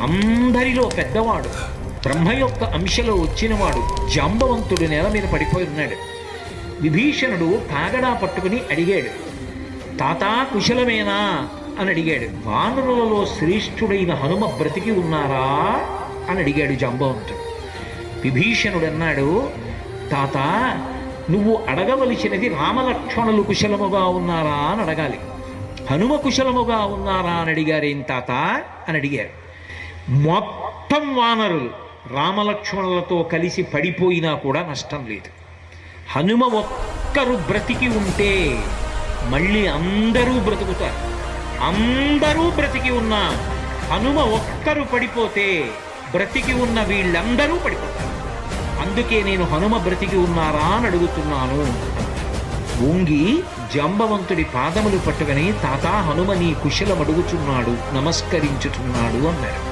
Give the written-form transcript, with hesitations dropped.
అందరిలో పెద్దవాడు, బ్రహ్మ యొక్క అంశలో వచ్చినవాడు జాంబవంతుడు నేల మీద పడిపోయి ఉన్నాడు. విభీషణుడు కాగడా పట్టుకుని అడిగాడు, తాతా కుశలమేనా అని అడిగాడు. వానరులలో శ్రేష్ఠుడైన హనుమ బ్రతికి ఉన్నారా అని అడిగాడు జాంబవంతుడు. విభీషణుడు అన్నాడు, తాత నువ్వు అడగవలసినది రామలక్ష్మణులు కుశలముగా ఉన్నారా అని అడగాలి. హనుమ కుశలముగా ఉన్నారా అని అడిగారేం తాత అని అడిగారు. మొత్తం వానరులు రామలక్ష్మణులతో కలిసి పడిపోయినా కూడా నష్టం లేదు. హనుమ ఒక్కరు బ్రతికి ఉంటే మళ్ళీ అందరూ బ్రతుకుతారు. అందరూ బ్రతికి ఉన్నా హనుమ ఒక్కరు పడిపోతే బ్రతికి ఉన్న వీళ్ళందరూ పడిపోతారు. అందుకే నేను హనుమ బ్రతికి ఉన్నారా అని అడుగుతున్నాను. వంగి జాంబవంతుడి పాదములు పట్టుకుని తాతా హనుమ నీ కుశలం అడుగుచున్నాడు, నమస్కరించుచున్నాడు అన్నాడు.